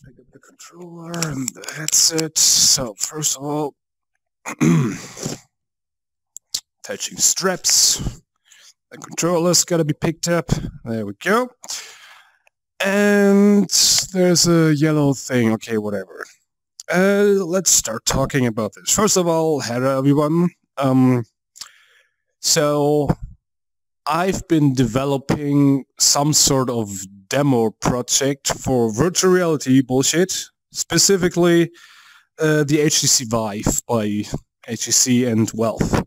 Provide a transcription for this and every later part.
Pick up the controller and the headset. So first of all, attaching straps. The controller's gotta be picked up. There we go. And there's a yellow thing. Okay, whatever. Let's start talking about this. First of all, hello everyone. So I've been developing some sort of demo project for virtual reality bullshit, specifically the HTC Vive by HTC and Valve.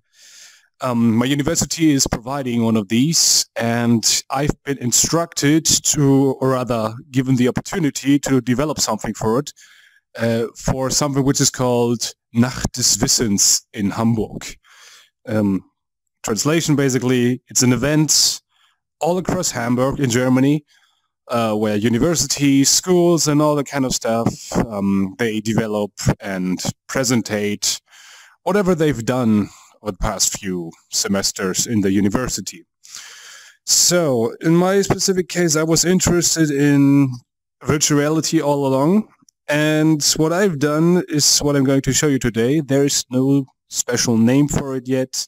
My university is providing one of these, and I've been instructed to, or rather given the opportunity to develop something for it, for something which is called Nacht des Wissens in Hamburg. Translation, basically, it's an event all across Hamburg in Germany, where universities, schools, and all that kind of stuff, they develop and presentate whatever they've done over the past few semesters in the university. So, in my specific case, I was interested in virtual reality all along, and what I've done is what I'm going to show you today. There is no special name for it yet.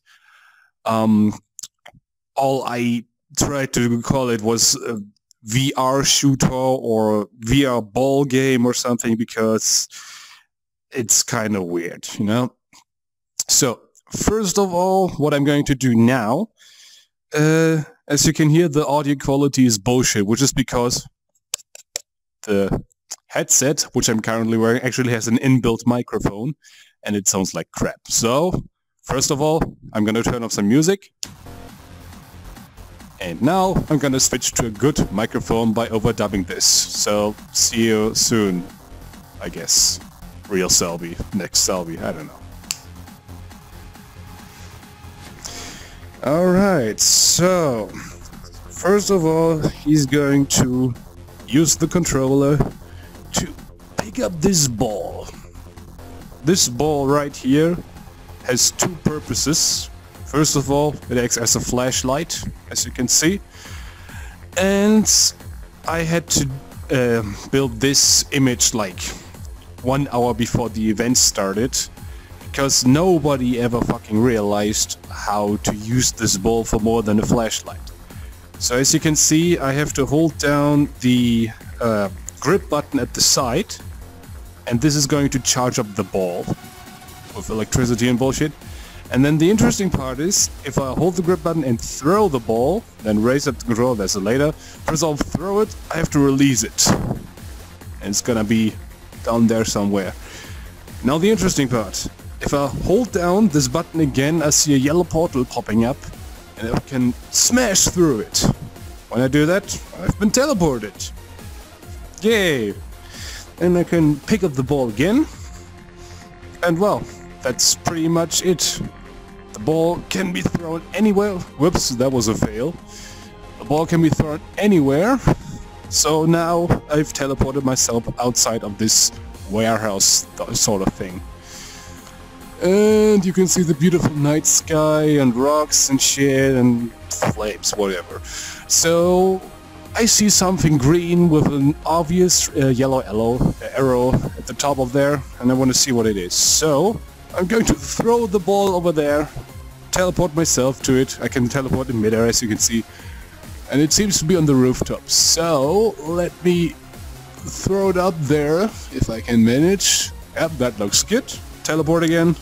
All I tried to call it was a VR shooter or VR ball game or something, because it's kind of weird, you know? So, first of all, what I'm going to do now, as you can hear, the audio quality is bullshit, which is because the headset, which I'm currently wearing, actually has an inbuilt microphone, and it sounds like crap. So, first of all, I'm going to turn off some music. And now I'm going to switch to a good microphone by overdubbing this. So, see you soon, I guess. Real Selbi, next Selbi, I don't know. Alright, so first of all, he's going to use the controller to pick up this ball. This ball right here has two purposes. First of all, it acts as a flashlight, as you can see. And I had to build this image like 1 hour before the event started, because nobody ever fucking realized how to use this ball for more than a flashlight. So as you can see, I have to hold down the grip button at the side, and this is going to charge up the ball with electricity and bullshit. And then the interesting part is, if I hold the grip button and throw the ball, then raise up the controller, that's it later. First I'll throw it, I have to release it. And it's gonna be down there somewhere. Now the interesting part. If I hold down this button again, I see a yellow portal popping up, and I can smash through it. When I do that, I've been teleported. Yay! And I can pick up the ball again. And well, that's pretty much it. The ball can be thrown anywhere. Whoops, that was a fail. The ball can be thrown anywhere. So now I've teleported myself outside of this warehouse sort of thing. And you can see the beautiful night sky and rocks and shit and flames, whatever. So I see something green with an obvious yellow arrow at the top of there, and I want to see what it is. So I'm going to throw the ball over there, teleport myself to it. I can teleport in midair, as you can see, and it seems to be on the rooftop. So let me throw it up there, if I can manage. Yep, that looks good. Teleport again.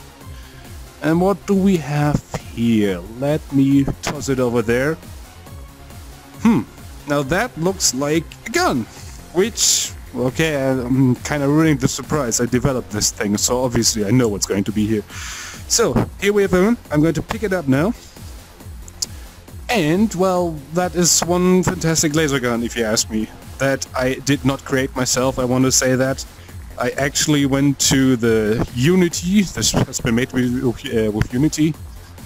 And what do we have here? Let me toss it over there. Now that looks like a gun, which, okay, I'm kind of ruining the surprise. I developed this thing, so obviously I know what's going to be here. So, here we have it. I'm going to pick it up now. And, well, that is one fantastic laser gun, if you ask me, that I did not create myself. I want to say that. I actually went to the Unity, this has been made with Unity.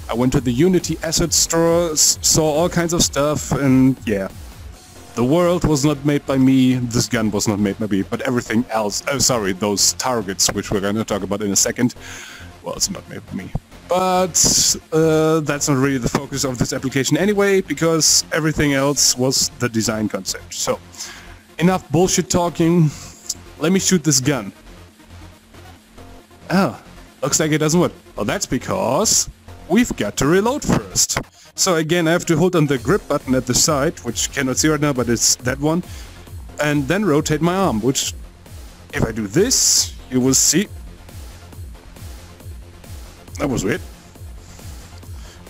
I went to the Unity asset store, saw all kinds of stuff, and yeah. The world was not made by me, this gun was not made by me, but everything else, oh sorry, those targets, which we're going to talk about in a second, well, it's not made by me. But that's not really the focus of this application anyway, because everything else was the design concept. So, enough bullshit talking. Let me shoot this gun. Oh, looks like it doesn't work. Well, that's because we've got to reload first. So again, I have to hold on the grip button at the side, which you cannot see right now, but it's that one. And then rotate my arm, which, if I do this, you will see. That was weird.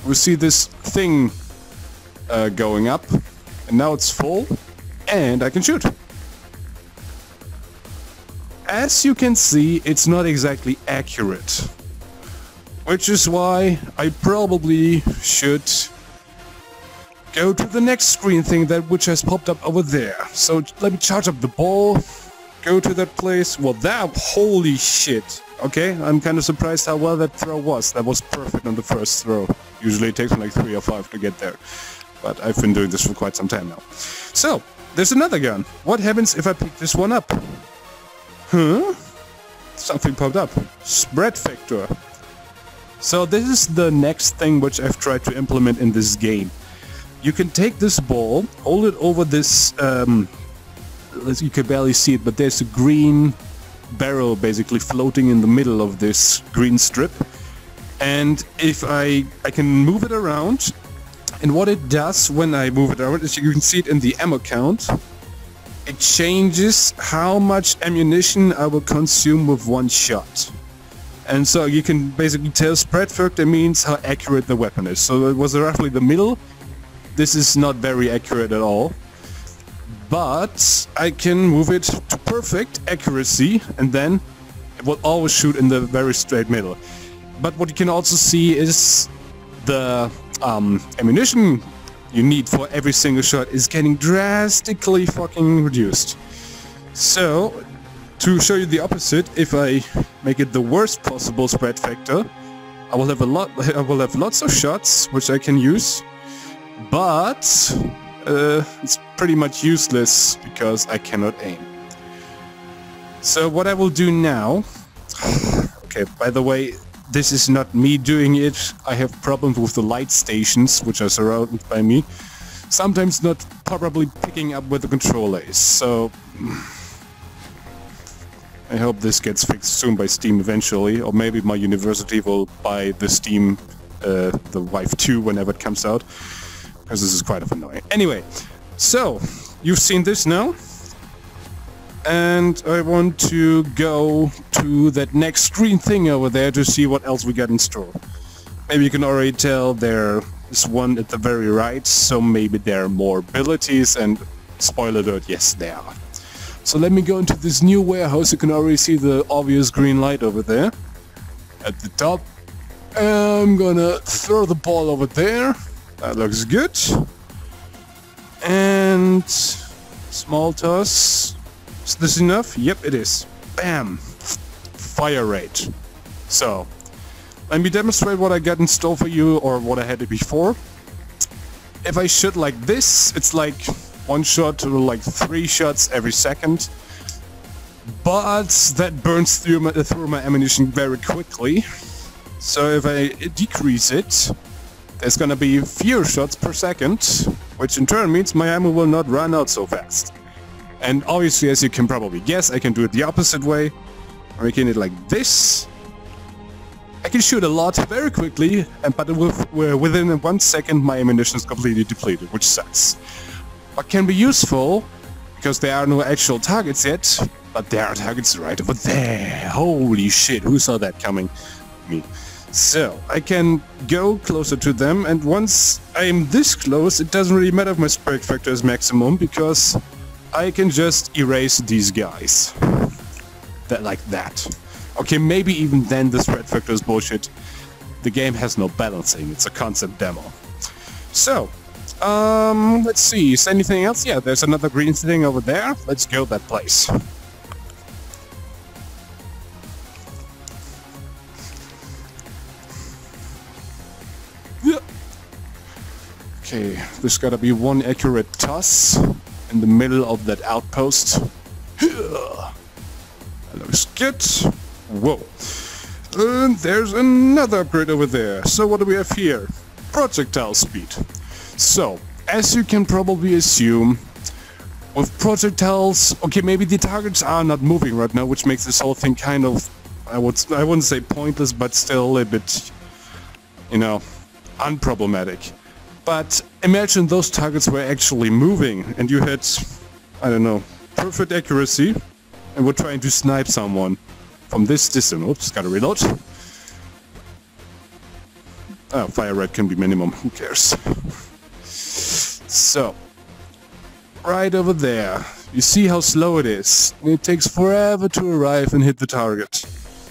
We see this thing going up, and now it's full, and I can shoot. As you can see, it's not exactly accurate, which is why I probably should go to the next screen thing which has popped up over there. So let me charge up the ball, go to that place. Well, holy shit. Okay, I'm kind of surprised how well that throw was. That was perfect on the first throw. Usually it takes me like 3 or 5 to get there. But I've been doing this for quite some time now. So, there's another gun. What happens if I pick this one up? Huh? Something popped up. Spread factor. So this is the next thing which I've tried to implement in this game. You can take this ball, hold it over this, you can barely see it, but there's a green barrel basically floating in the middle of this green strip. And if I can move it around, and what it does when I move it around is you can see it in the ammo count. It changes how much ammunition I will consume with one shot. And so you can basically tell spread factor means how accurate the weapon is. So it was roughly the middle. This is not very accurate at all. But I can move it to perfect accuracy, and then it will always shoot in the very straight middle. But what you can also see is the ammunition you need for every single shot is getting drastically fucking reduced. So, to show you the opposite, if I make it the worst possible spread factor, I will have lots of shots which I can use, but it's pretty much useless because I cannot aim. So what I will do now... Okay, by the way, this is not me doing it. I have problems with the light stations which are surrounded by me. Sometimes not properly picking up where the controller is, so... I hope this gets fixed soon by Steam eventually, or maybe my university will buy the Steam, the Vive 2 whenever it comes out, because this is quite annoying. Anyway, so, you've seen this now, and I want to go to that next screen thing over there to see what else we got in store. Maybe you can already tell there is one at the very right, so maybe there are more abilities, and spoiler alert, yes there are. So let me go into this new warehouse. You can already see the obvious green light over there at the top. I'm gonna throw the ball over there. That looks good. And small toss. Is this enough? Yep, it is. Bam! Fire rate. So, let me demonstrate what I got in store for you, or what I had it before. If I shoot like this, it's like one shot to like 3 shots every second, but that burns through my ammunition very quickly. So if I decrease it, there's gonna be fewer shots per second, which in turn means my ammo will not run out so fast. And obviously, as you can probably guess, I can do it the opposite way, making it like this. I can shoot a lot very quickly, but within 1 second my ammunition is completely depleted, which sucks. What can be useful, because there are no actual targets yet, but there are targets right over there. Holy shit, who saw that coming? Me. So, I can go closer to them, and once I'm this close, it doesn't really matter if my spread factor is maximum, because I can just erase these guys. Like that. Okay, maybe even then the spread factor is bullshit. The game has no balancing, it's a concept demo. So, let's see, is there anything else? Yeah, there's another green thing over there. Let's go that place. Yeah. Okay, there's gotta be one accurate toss in the middle of that outpost. That looks good. Whoa. And there's another upgrade over there. So what do we have here? Projectile speed. So, as you can probably assume, with projectiles, okay, maybe the targets are not moving right now, which makes this whole thing kind of, I wouldn't say pointless, but still a bit, you know, unproblematic. But imagine those targets were actually moving and you had, I don't know, perfect accuracy and were trying to snipe someone from this distance. Oops, gotta reload. Oh, fire rate can be minimum, who cares? So, right over there, you see how slow it is. It takes forever to arrive and hit the target.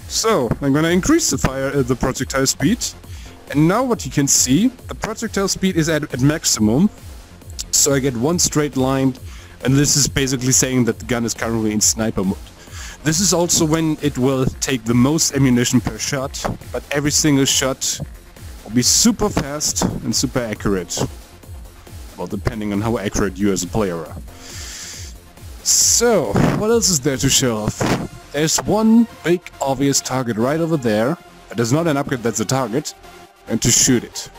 So, I'm gonna increase the projectile speed. And now what you can see, the projectile speed is at maximum. So I get one straight line, and this is basically saying that the gun is currently in sniper mode. This is also when it will take the most ammunition per shot, but every single shot will be super fast and super accurate. Well, depending on how accurate you as a player are. So, what else is there to show off? There's one big obvious target right over there. That is not an upgrade, that's a target. And to shoot it.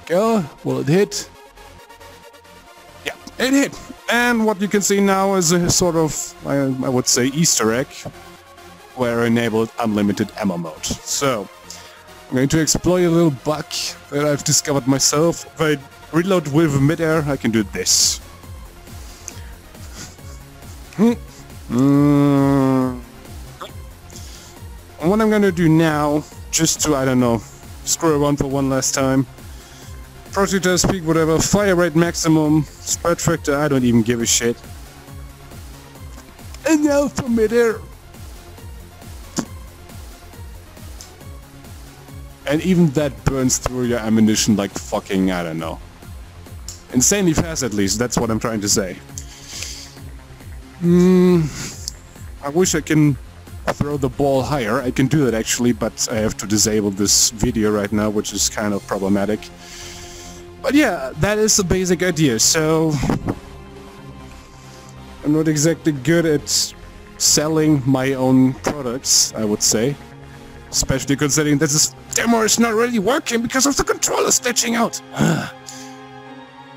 Go. Will it hit? Yeah, it hit. And what you can see now is a sort of, I would say, Easter egg, where enabled unlimited ammo mode. So, I'm going to exploit a little bug that I've discovered myself. If I reload with midair, I can do this. And what I'm gonna do now, just to, I don't know, screw around for one last time. Projectile speed, whatever, fire rate maximum, spread factor, I don't even give a shit. And now for midair. And even that burns through your ammunition like fucking, I don't know. Insanely fast at least, that's what I'm trying to say. I wish I can throw the ball higher. I can do that actually, but I have to disable this video right now, which is kind of problematic. But yeah, that is the basic idea. So I'm not exactly good at selling my own products, I would say. Especially considering that this demo is not really working because of the controller glitching out.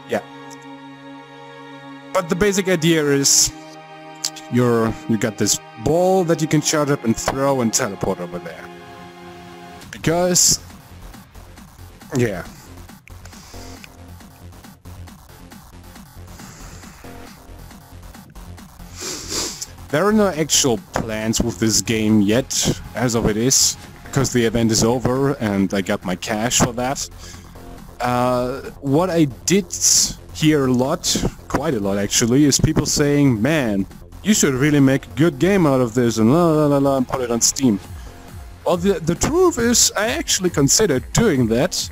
Yeah. But the basic idea is you got this ball that you can charge up and throw and teleport over there. Because, yeah. There are no actual plans with this game yet, as of it is, because the event is over and I got my cash for that. What I did hear a lot, quite a lot actually, is people saying, man, you should really make a good game out of this and la la la la and put it on Steam. Well, the truth is, I actually considered doing that,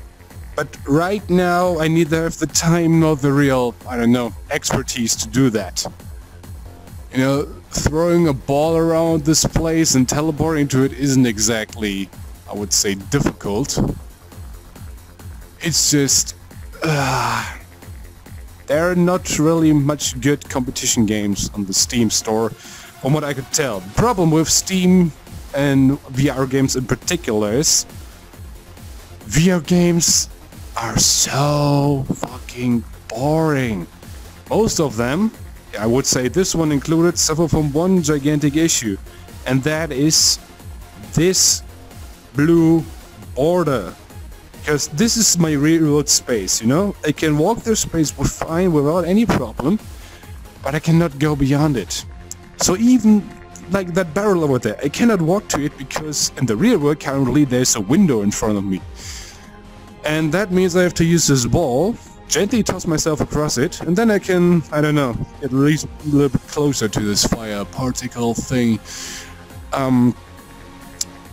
but right now I neither have the time nor the real, I don't know, expertise to do that. You know, throwing a ball around this place and teleporting to it isn't exactly, I would say, difficult. It's just... there are not really much good competition games on the Steam store, from what I could tell. The problem with Steam and VR games in particular is VR games are so fucking boring. Most of them, I would say this one included, suffer from one gigantic issue, and that is this blue border. Because this is my real-world space, you know? I can walk through space fine without any problem, but I cannot go beyond it. So even like that barrel over there, I cannot walk to it because in the real world currently there's a window in front of me. And that means I have to use this ball, gently toss myself across it, and then I can, I don't know, get at least a little bit closer to this fire particle thing.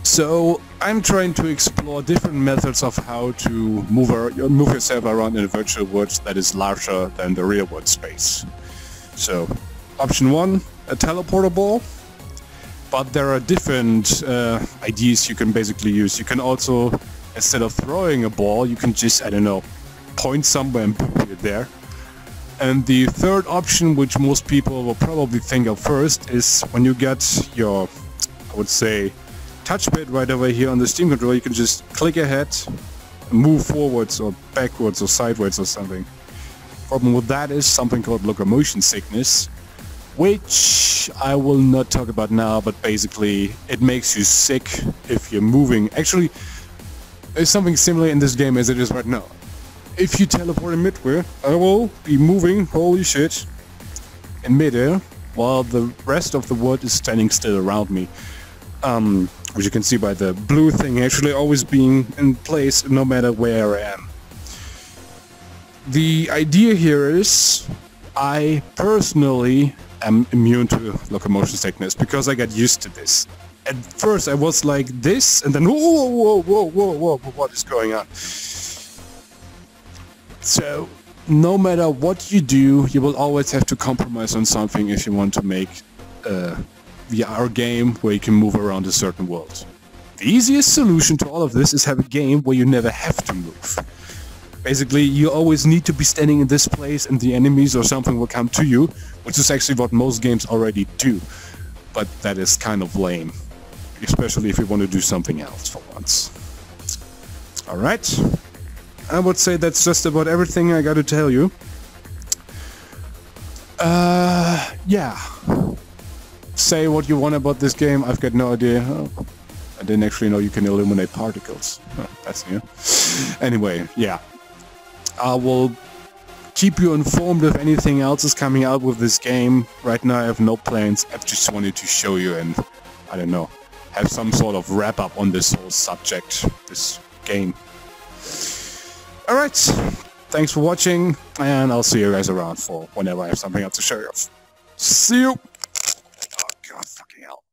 So I'm trying to explore different methods of how to move yourself around in a virtual world that is larger than the real world space. So option one, a teleporter ball, but there are different ideas you can basically use. You can also, instead of throwing a ball, you can just, I don't know, point somewhere and put it there. And the third option, which most people will probably think of first, is when you get your, I would say, touchpad right over here on the Steam controller, you can just click ahead, move forwards or backwards or sideways or something. Problem with that is something called locomotion sickness, which I will not talk about now, but basically it makes you sick if you're moving. Actually, there's something similar in this game as it is right now. If you teleport in midway, I will be moving, holy shit, in midair, while the rest of the world is standing still around me. Which you can see by the blue thing actually always being in place no matter where I am. The idea here is I personally am immune to locomotion sickness because I got used to this. At first I was like this, and then whoa, what is going on? So, no matter what you do, you will always have to compromise on something if you want to make a VR game where you can move around a certain world. The easiest solution to all of this is have a game where you never have to move. Basically, you always need to be standing in this place and the enemies or something will come to you, which is actually what most games already do. But that is kind of lame, especially if you want to do something else for once. Alright. I would say that's just about everything I got to tell you. Yeah. Say what you want about this game, I've got no idea. I didn't actually know you can illuminate particles. That's new. Anyway, yeah. I will keep you informed if anything else is coming out with this game. Right now I have no plans, I've just wanted to show you and, I don't know, have some sort of wrap up on this whole subject, this game. Alright, thanks for watching, and I'll see you guys around for whenever I have something else to show you. See you! Oh god, fucking hell.